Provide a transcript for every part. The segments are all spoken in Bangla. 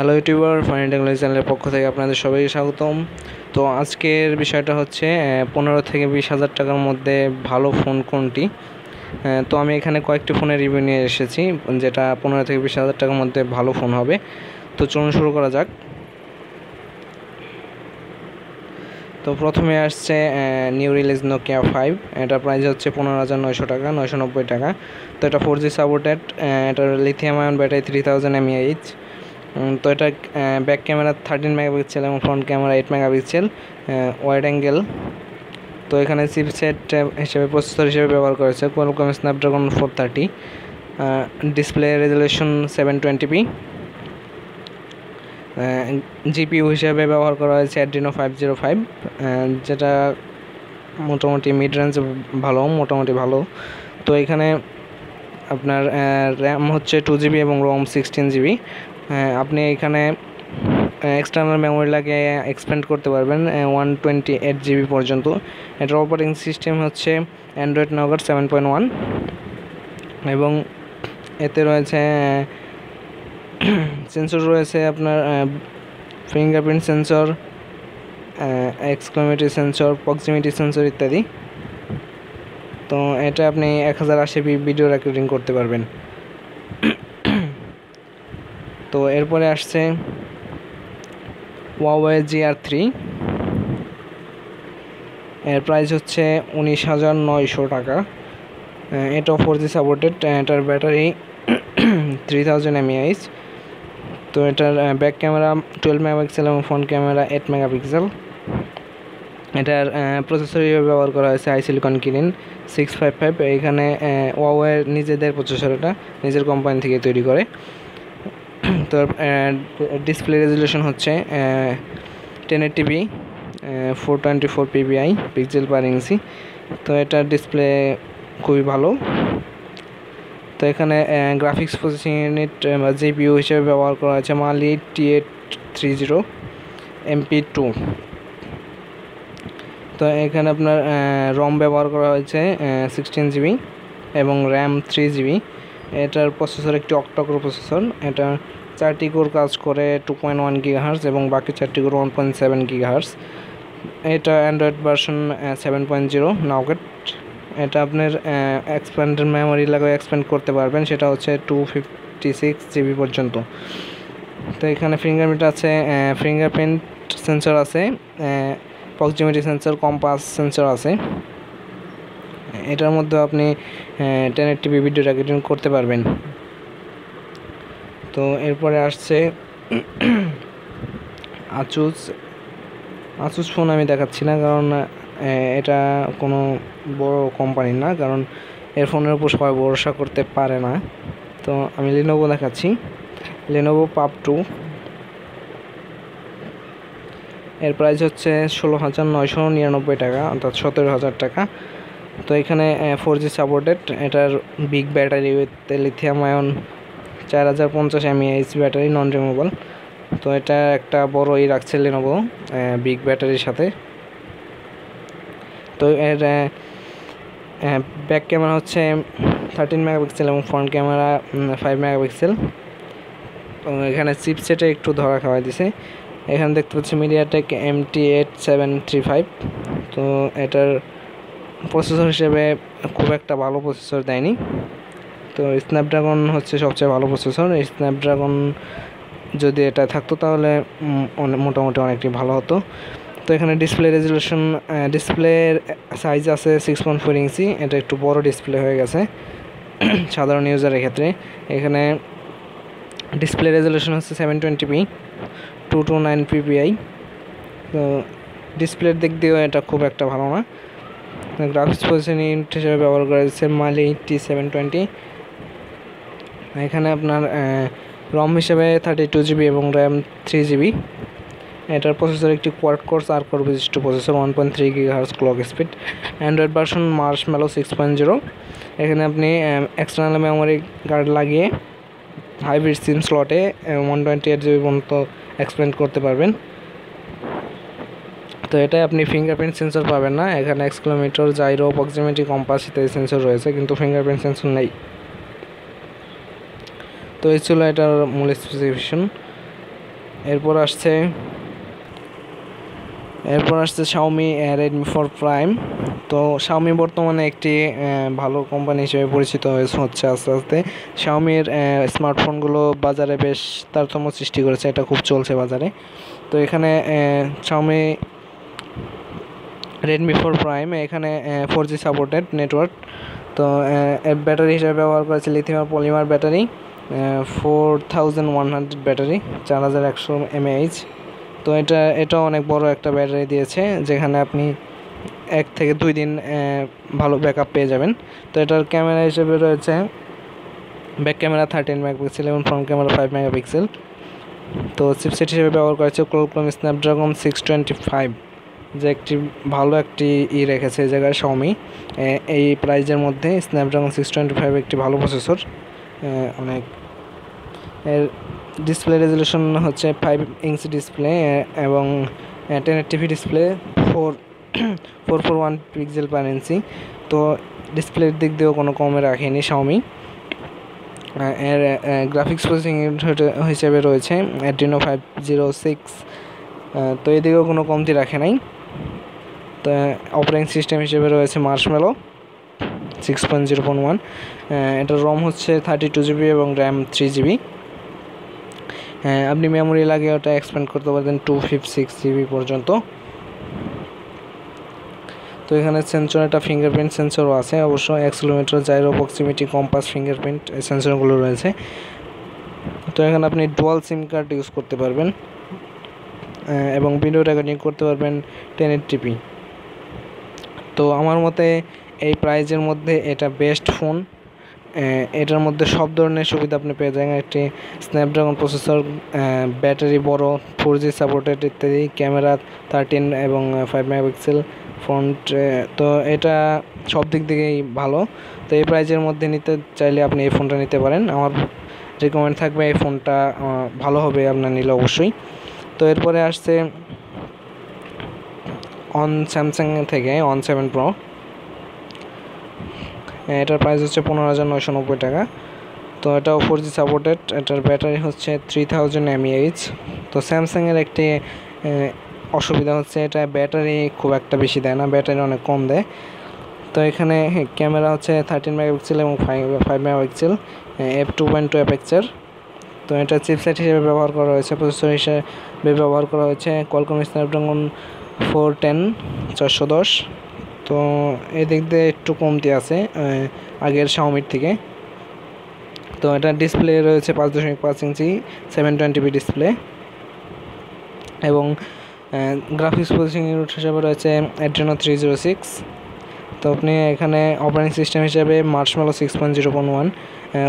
হ্যালো ইউটিউবার, ফানি টেকনোলজি চ্যানেলের পক্ষ থেকে আপনাদের সবাইকে স্বাগতম। তো আজকের বিষয়টা হচ্ছে 15 থেকে 20,000 টাকার মধ্যে ভালো ফোন কোনটি। তো আমি এখানে কয়েকটি ফোনের রিভিউ নিয়ে এসেছি যেটা 15 থেকে 20,000 টাকার মধ্যে ভালো ফোন হবে। তো চলুন শুরু করা যাক। তো প্রথমে আসছে নিউ রিলিজ নোকিয়া 5। এটার প্রাইস হচ্ছে 15,900 টাকা, 990 টাকা। তো এটা 4G সাপোর্টেড। এটার লিথিয়াম আয়ন ব্যাটারি 3000 mAh। তো এটা ব্যাক ক্যামেরা 13 মেগাপিক্সেল এবং front camera 8 megapixel wide angle. তো এখানে চিপসেট হিসেবে প্রসেসর হিসেবে ব্যবহার করেছে Qualcomm Snapdragon 430। Display resolution 720p। GPU হিসেবে ব্যবহার করা হয়েছে অ্যাড্রিনো 505, যেটা মোটামুটি মিড রেঞ্জ মোটামুটি ভালো। তো এখানে আপনার র্যাম হচ্ছে 2GB এবং রোম 16GB। আপনি এখানে এক্সটার্নাল মেমোরি লাগিয়ে এক্সপ্যান্ড করতে পারবেন 128GB পর্যন্ত। এটার অপারেটিং সিস্টেম হচ্ছে অ্যান্ড্রয়েড নগর 7.1 এবং এতে রয়েছে সেন্সর রয়েছে আপনার fingerprint sensor, accelerometer sensor, proximity sensor ইত্যাদি। তো এটা আপনি 1080p ভিডিও রেকর্ডিং করতে পারবেন। তো এরপরে আসছে Huawei GR3। এর প্রাইস হচ্ছে 19,900 টাকা। এটাও 4G সাপোর্টেড। এটার ব্যাটারি 3000 mAh। তো এটার ব্যাক ক্যামেরা 12 মেগাপিক্সেল এবং ফ্রন্ট ক্যামেরা 8 মেগাপিক্সেল। এটার প্রসেসর হিসেবে ব্যবহার করা হয়েছে HiSilicon Kirin 655। এখানে Huawei নিজেদের প্রসেসর, এটা নিজের কোম্পানি থেকে তৈরি করে। তো ডিসপ্লে রেজলিউশন হচ্ছে 1080p 424 ppi পিক্সেল পার ইঞ্চি। তো এটার ডিসপ্লে খুবই ভালো। তো এখানে গ্রাফিক্স প্রসেসিং ইউনিট বা জিপিইউ হিসেবে ব্যবহার করা হয়েছে Mali T830 MP2। তো এখানে আপনার রম ব্যবহার করা হয়েছে 16GB এবং র্যাম 3GB। এটার প্রসেসর একটি অক্টাকোর প্রসেসর। এটা 4টি কোর কাজ করে 2.1 GHz এবং বাকি 4টি কোর 1.7 GHz। এটা অ্যান্ড্রয়েড ভার্সন 7.0 নাওগেট। এটা আপনার এক্সপ্যান্ডেড মেমোরি লাগিয়ে এক্সপ্যান্ড করতে পারবেন, সেটা হচ্ছে 256GB পর্যন্ত। তো এখানে ফিঙ্গারপ্রিন্ট সেন্সর আছে, প্রক্সিমিটি সেন্সর, কম্পাস সেন্সর আছে। এটার মধ্যে আপনি 1080p ভিডিও রেকর্ডিং করতে পারবেন। তো এরপরে আসছে আসুস ফোন আমি দেখাচ্ছি না, কারণ এটা কোনো বড় কোম্পানি না, কারণ এর ফোনের উপর সবাই ভরসা করতে পারে না। তো আমি Lenovo দেখাচ্ছি, Lenovo Pub 2। এর প্রাইস হচ্ছে 16,999 টাকা, অর্থাৎ 17,000 টাকা। তো এখানে 4G সাপোর্টেড। এটার big battery with lithium ion 4050 mAh battery, non removable. তো এটা একটা বড়ই রাখছে Lenovo বিগ ব্যাটারির সাথে। তো এর ব্যাক ক্যামেরা হচ্ছে 13 মেগাপিক্সেল এবং ফ্রন্ট ক্যামেরা 5 মেগাপিক্সেল। তো এখানে চিপসেটে একটু ধরা খাওয়াই দিছে। এখানে দেখতে পাচ্ছি MediaTek MT8735। তো এটার প্রসেসর হিসেবে খুব একটা ভালো প্রসেসর দেয়নি। তো স্ন্যাপড্রাগন হচ্ছে সবচেয়ে ভালো প্রসেসর। এই স্ন্যাপড্রাগন যদি এটা থাকতো তাহলে মোটামুটি অনেকটি ভালো হতো। তো এখানে ডিসপ্লের সাইজ আছে 6.4 ইঞ্চি। এটা একটু বড় ডিসপ্লে হয়ে গেছে সাধারণ ইউজারের ক্ষেত্রে। এখানে ডিসপ্লে রেজলিউশন হচ্ছে 720p 229 ppi। তো ডিসপ্লের দিক দিয়েও এটা খুব একটা ভালো না। গ্রাফিক্স প্রসেসিং ইউনিট হিসেবে ব্যবহার করা হয়েছে Mali T720। এখানে আপনার রম হিসেবে 32GB এবং র্যাম 3GB। এটার প্রসেসর একটি কোয়াড কোর 4 কোর বিশিষ্ট processor, 1.3 GHz clock speed. Android version Marshmallow 6.0। এখানে আপনি এক্সটার্নাল মেমোরি কার্ড লাগিয়ে হাইব্রিড সিম স্লটে 128GB পর্যন্ত এক্সপ্যান্ড করতে পারবেন। তো এটাই আপনি ফিঙ্গারপ্রিন্ট সেন্সর পাবেন না। এখানে এক্সক্লোমিটার, জাইরো, প্রক্সিমিটি, কম্পাস ইত্যাদি সেন্সর রয়েছে, কিন্তু ফিঙ্গারপ্রিন্ট সেন্সর নেই। তো এই ছিল এটার মূল স্পেসিফিকেশন। এরপর আসছে Xiaomi Redmi 4 Prime। তো Xiaomi বর্তমানে একটি ভালো কোম্পানি হিসেবে পরিচিত হচ্ছে আস্তে আস্তে। Xiaomi-র স্মার্টফোনগুলো বাজারে বেশ তারতম্য সৃষ্টি করেছে, এটা খুব চলছে বাজারে। তো এখানে Xiaomi Redmi 4 Prime এখানে 4G সাপোর্টেড নেটওয়ার্ক। তো এর ব্যাটারি হিসেবে ব্যবহার করেছে lithium polymer battery, 4100 battery, 4100 mAh। তো এটা অনেক বড় একটা ব্যাটারি দিয়েছে, যেখানে আপনি 1 থেকে 2 দিন ভালো ব্যাকআপ পেয়ে যাবেন। তো এটার ক্যামেরা হিসেবে রয়েছে ব্যাক ক্যামেরা 13 মেগাপিক্সেল এবং ফ্রন্ট ক্যামেরা 5 মেগাপিক্সেল। তো চিপসেট হিসেবে ব্যবহার করেছে Qualcomm Snapdragon 625, যে একটি ভালো একটি রেখেছে এই জায়গায় Xiaomi। এই প্রাইজের মধ্যে Snapdragon 625 একটি ভালো প্রসেসর। অনেক এর ডিসপ্লে রেজলিউশন হচ্ছে 5 ইঞ্চি ডিসপ্লে এবং 1080p ডিসপ্লে, 441 পিক্সেল পার ইঞ্চি। তো ডিসপ্লের দিক দিয়েও কোনো কমে রাখেনি Xiaomi। এর গ্রাফিক্স প্রসেসিং ইউনিট হিসেবে রয়েছে Adreno 506। তো এদিকেও কোনো কমতি রাখে নাই। তো অপারেটিং সিস্টেম হিসেবে রয়েছে Marshmallow 6.0.1। এটার রম হচ্ছে 32GB এবং র্যাম 3GB। আপনি মেমোরি লাগিয়ে ওটা এক্সপ্যান্ড করতে পারবেন 256GB পর্যন্ত। তো এখানে সেন্সর, একটা ফিঙ্গারপ্রিন্ট সেন্সরও আছে অবশ্য, accelerometer, gyro, proximity, compass, fingerprint এই সেন্সরগুলো রয়েছে। তো এখানে আপনি ডুয়াল সিম কার্ড ইউজ করতে পারবেন এবং ভিডিও রেকর্ডিং করতে পারবেন 1080p। তো আমার মতে এই প্রাইজের মধ্যে এটা বেস্ট ফোন। এটার মধ্যে সব ধরনের সুবিধা আপনি পেয়ে যাবেন। একটি স্ন্যাপড্রাগন প্রসেসর, ব্যাটারি বড়, 4G সাপোর্টেড ইত্যাদি, ক্যামেরা 13 এবং 5 মেগাপিক্সেল, ফ্রন্ট। তো এটা সব দিক থেকেই ভালো। তো এই প্রাইজের মধ্যে নিতে চাইলে আপনি এই ফোনটা নিতে পারেন। আমার রেকমেন্ড থাকবে এই ফোনটা ভালো হবে আপনার নিলে অবশ্যই। তো এরপরে আসছে স্যামসাং থেকে On 7 Pro। এটার প্রাইস হচ্ছে 15,990 টাকা। তো এটাও 4G সাপোর্টেড। এটার ব্যাটারি হচ্ছে 3000 mAh। তো স্যামসাংয়ের একটি অসুবিধা হচ্ছে এটা ব্যাটারি খুব একটা বেশি দেয় না, ব্যাটারি অনেক কম দেয়। তো এখানে ক্যামেরা হচ্ছে 13 মেগাপিক্সেল এবং 5 মেগাপিক্সেল, f2.2 অ্যাপারচার। তো এটা চিপসেট হিসেবে ব্যবহার করা হয়েছে, প্রসেসর হিসেবে ব্যবহার করা হয়েছে Qualcomm Snapdragon 410 410। তো এদিক দিয়ে একটু কমতি আছে আগের Xiaomi থেকে। তো এটা ডিসপ্লে রয়েছে 5.5 ইঞ্চি 720p ডিসপ্লে এবং গ্রাফিক্স প্রসেসিং ইউনিট হিসেবে রয়েছে Adreno 306। তো আপনি এখানে অপারেটিং সিস্টেম হিসেবে Marshmallow 6.0.1,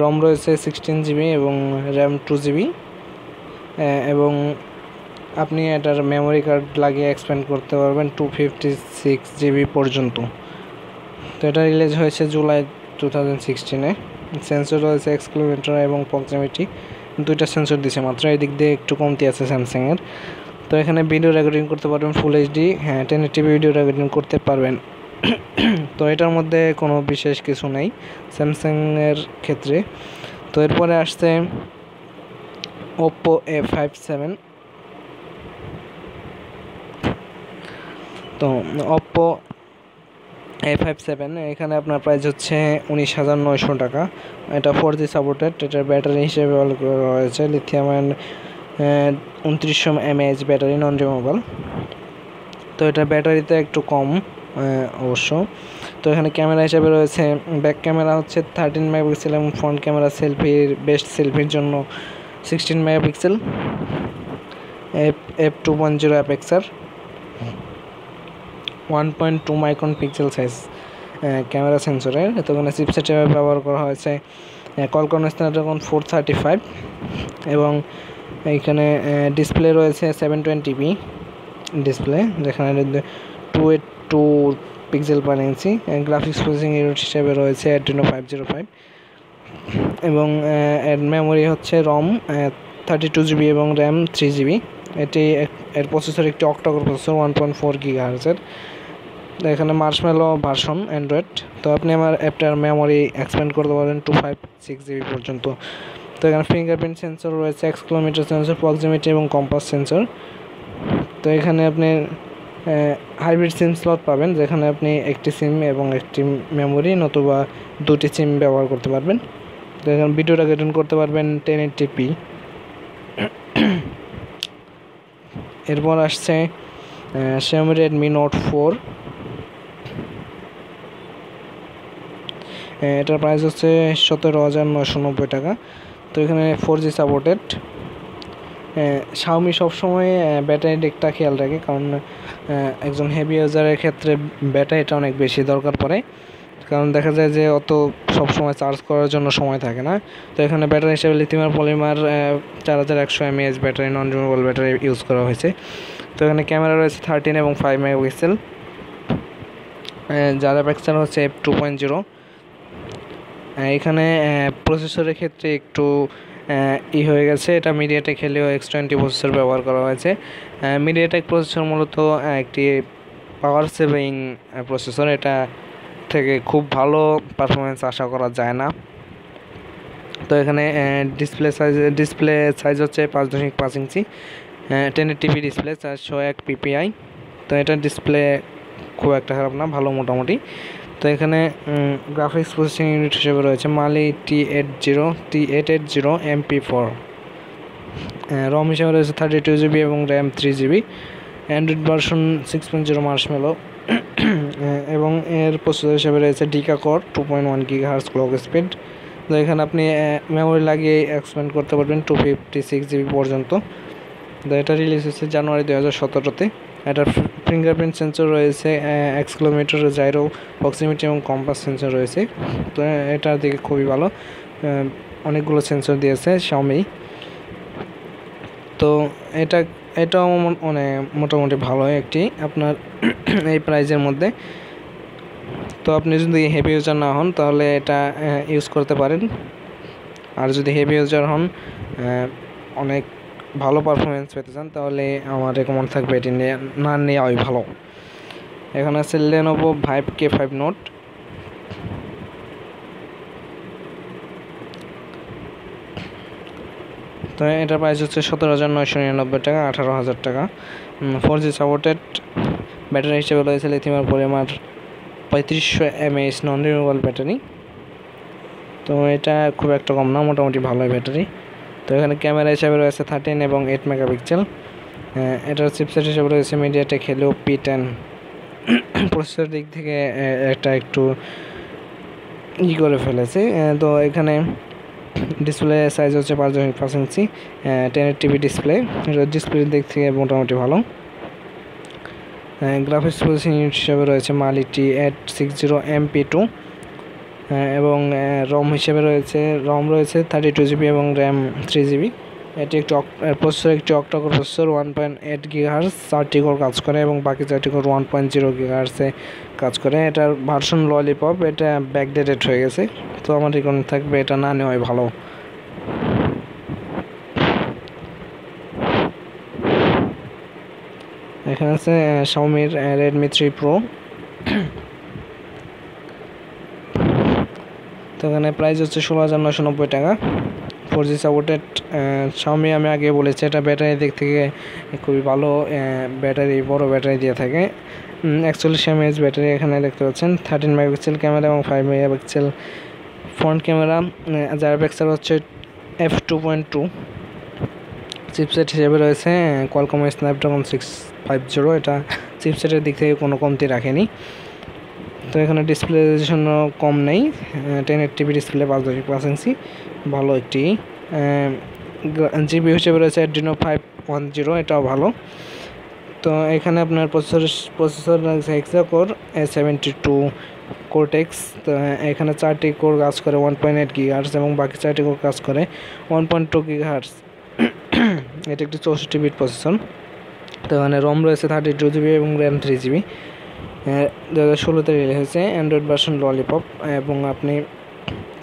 রম রয়েছে 16GB এবং র্যাম 2GB এবং আপনি এটার মেমোরি কার্ড লাগিয়ে এক্সপ্যান্ড করতে পারবেন 256GB পর্যন্ত। তো এটা রিলিজ হয়েছে জুলাই 2016-এ। সেন্সর রয়েছে অ্যাক্সেলোমিটার এবং প্রক্সিমিটি, দুইটা সেন্সর দিছে মাত্র। এই দিক দিয়ে একটু কমতি আছে স্যামসাংয়ের। তো এখানে ভিডিও রেকর্ডিং করতে পারবেন full HD, 1080p video recording করতে পারবেন। তো এটার মধ্যে কোনো বিশেষ কিছু নেই স্যামসাংয়ের ক্ষেত্রে। তো এরপরে আসছে Oppo A57। তো Oppo A57 এখানে আপনার প্রাইস হচ্ছে 19,900 টাকা। এটা 4G সাপোর্টেড। এটার ব্যাটারি হিসেবে ব্যবহার করা হয়েছে lithium ion 2900 mAh battery, non removable. তো এটা ব্যাটারিতে একটু কম অবশ্য। তো এখানে ক্যামেরা হিসেবে রয়েছে ব্যাক ক্যামেরা হচ্ছে 13 মেগাপিক্সেল এবং ফ্রন্ট ক্যামেরা বেস্ট সেলফির জন্য 16 megapixel, f2.0 aperture, 1.2 micron pixel size camera সেন্সরের। তো এখানে চিপসেট ব্যবহার করা হয়েছে Qualcomm Snapdragon 435 এবং এইখানে ডিসপ্লে রয়েছে 720p ডিসপ্লে, যেখানে 282 পিক্সেল পার ইঞ্চি। গ্রাফিক্স প্রসেসিং ইউনিট হিসেবে রয়েছে Adreno 505 এবং এর মেমোরি হচ্ছে রম 32GB এবং র্যাম 3GB। এর প্রসেসর একটি অক্টাকোর প্রসেসর 1.4 GHz। এখানে Marshmallow ভার্সন অ্যান্ড্রয়েড। তো আপনি আমার অ্যাপটার মেমোরি এক্সপ্যান্ড করতে পারবেন 256GB পর্যন্ত। তো এখানে ফিঙ্গারপ্রিন্ট সেন্সর রয়েছে, অ্যাক্সেলেরোমিটার সেন্সর, প্রক্সিমিটি এবং কম্পাস সেন্সর। তো এখানে আপনি হাইব্রিড সিম স্লট পাবেন, যেখানে আপনি একটি সিম এবং একটি মেমোরি নতুবা দুটি সিম ব্যবহার করতে পারবেন। তো এখানে ভিডিও রেকর্ডিং করতে পারবেন 1080p। এরপর আসছে Xiaomi Redmi Note 4। এটার প্রাইস হচ্ছে 17,990 টাকা। তো এখানে 4G সাপোর্টেড। Xiaomi সবসময় ব্যাটারি দিকটা খেয়াল রাখে, কারণ একজন হেভি ইউজারের ক্ষেত্রে ব্যাটারিটা অনেক বেশি দরকার পড়ে, কারণ দেখা যায় যে অত সবসময় চার্জ করার জন্য সময় থাকে না। তো এখানে ব্যাটারি হিসেবে lithium polymer 4100 mAh battery, non removable battery use করা হয়েছে। তো এখানে ক্যামেরা রয়েছে 13 এবং 5 মেগাপিক্সেল। যারা পিক্সেল হচ্ছে f2.0। এখানে প্রসেসরের ক্ষেত্রে একটু হয়ে গেছে, এটা মিডিয়াটেক হেলিও X20 প্রসেসর ব্যবহার করা হয়েছে। মিডিয়াটেক প্রসেসর মূলত একটি পাওয়ার সেভিং প্রসেসর, এটা থেকে খুব ভালো পারফরমেন্স আশা করা যায় না। তো এখানে ডিসপ্লে সাইজ হচ্ছে 5.5 ইঞ্চি, 1080p ডিসপ্লে, 401 ppi। তো এটা ডিসপ্লে খুব একটা খারাপ না, ভালো মোটামুটি। তো এখানে গ্রাফিক্স প্রসেসিং ইউনিট হিসেবে রয়েছে Mali T880 MP4। রম হিসেবে রয়েছে 32GB এবং RAM 3GB। Android version 6.0 Marshmallow. এবং এর প্রসেসর হিসেবে রয়েছে ডিকা কোর 2.1 GHz ক্লক স্পিড। তো এখানে আপনি মেমোরি লাগিয়ে এক্সপ্যান্ড করতে পারবেন 256GB পর্যন্ত। তো এটা রিলিজ হয়েছে জানুয়ারি 2017-তে। এটার ফিঙ্গারপ্রিন্ট সেন্সর রয়েছে, অ্যাক্সেলেরোমিটার, জাইরো, প্রক্সিমিটি এবং কম্পাস সেন্সর রয়েছে। তো এটার দিকে খুবই ভালো, অনেকগুলো সেন্সর দিয়েছে Xiaomi। তো এটাও মানে মোটামুটি ভালো একটি আপনার এই প্রাইজের মধ্যে। তো আপনি যদি হেভি ইউজার না হন তাহলে এটা ইউজ করতে পারেন, আর যদি হেভি ইউজার হন অনেক ভালো পারফরমেন্স পেতে চান তাহলে আমার রেকমেন্ড থাকবে এটি না নেওয়াই ভালো। এখানে আছে Lenovo Vibe K5 Note। তো এটার প্রাইস হচ্ছে 17,999 টাকা, 18,000 টাকা। 4G supported. ব্যাটারি হিসেবে রয়েছে lithium polymer 3500 mAh non removable battery. তো এটা খুব একটা কম না, মোটামুটি ভালোই ব্যাটারি। তো এখানে ক্যামেরা হিসেবে রয়েছে 13 এবং 8 মেগাপিক্সেল। এটার চিপসেট হিসেবে রয়েছে মিডিয়াটেক হেলিও P10। প্রসেসর দিক থেকে এটা একটু করে ফেলেছে। তো এখানে ডিসপ্লে সাইজ হচ্ছে 5.5 ইঞ্চি, 1080p ডিসপ্লে। ডিসপ্লের দিক থেকে মোটামুটি ভালো। গ্রাফিক্স প্রসেসিং ইউনিট হিসেবে রয়েছে Mali T860 MP2। এবং রম হিসেবে রয়েছে 32GB এবং র্যাম 3GB। এটি একটি অক্টা কোর প্রসেসর, 1.8 GHz 4টি কোর কাজ করে এবং বাকি 4টি কোর 1.0 GHz কাজ করে। এটার ভার্সন ললিপপ, এটা ব্যাকডেটেড হয়ে গেছে। তো আমার রিকমেন্ড থাকবে এটা না নেওয়াই ভালো। এখানে আছে Xiaomi Redmi 3 Pro। তো এখানে প্রাইস হচ্ছে 16,990 টাকা। 4G supported. Xiaomi আমি আগে বলেছি এটা ব্যাটারি দিক থেকে খুবই ভালো, ব্যাটারি বড় ব্যাটারি দিয়ে থাকে। 41 mAh ব্যাটারি এখানে দেখতে পাচ্ছেন। 13 মেগাপিক্সেল ক্যামেরা এবং 5 মেগাপিক্সেল ফ্রন্ট ক্যামেরা। যার পিক্সেল হচ্ছে f2.2। চিপসেট হিসেবে রয়েছে Qualcomm Snapdragon 650। এটা চিপসেটের দিক থেকে কোনো কমতি রাখেনি। তো এখানে ডিসপ্লে জন্য কম নেই, 1080p ডিসপ্লে, 5.5 ইঞ্চি, ভালো একটি। জিবি হিসেবে রয়েছে Adreno 510, এটাও ভালো। তো এখানে আপনার প্রসেসর রয়েছে হেক্সা-কোর A72 Cortex। তো এখানে 4টি কোর কাজ করে 1.8 GHz এবং বাকি 4টি কোর কাজ করে 1.2 GHz। এটা একটি 64 বিট প্রসেসর। তো এখানে রম রয়েছে 32GB এবং র্যাম 3GB। 2016-তে রিলিজ হয়েছে। অ্যান্ড্রয়েড ভার্সন ললিপপ এবং আপনি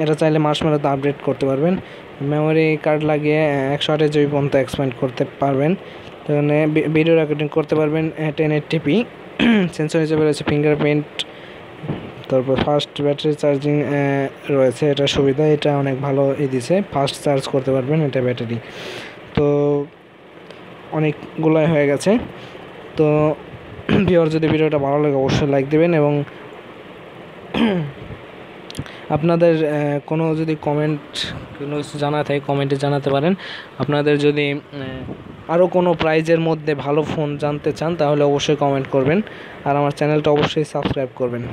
এটা চাইলে মার্শমেলোতে আপডেট করতে পারবেন। মেমোরি কার্ড লাগিয়ে 128GB পর্যন্ত এক্সপ্যান্ড করতে পারবেন। তো এখানে ভিডিও রেকর্ডিং করতে পারবেন 1080p। সেন্সর হিসেবে রয়েছে ফিঙ্গারপ্রিন্ট, তারপর ফাস্ট ব্যাটারি চার্জিং রয়েছে, এটা সুবিধা, এটা অনেক ভালো দিছে, ফাস্ট চার্জ করতে পারবেন এটা ব্যাটারি। তো অনেকগুলাই হয়ে গেছে। তো ভিউয়ার যদি ভিডিওটা ভালো লাগে অবশ্যই লাইক দেবেন, এবং আপনাদের কোনো যদি কোনো কিছু জানা থাকে কমেন্টে জানাতে পারেন। আপনাদের যদি আরও কোনো প্রাইজের মধ্যে ভালো ফোন জানতে চান তাহলে অবশ্যই কমেন্ট করবেন, আর আমার চ্যানেলটা অবশ্যই সাবস্ক্রাইব করবেন।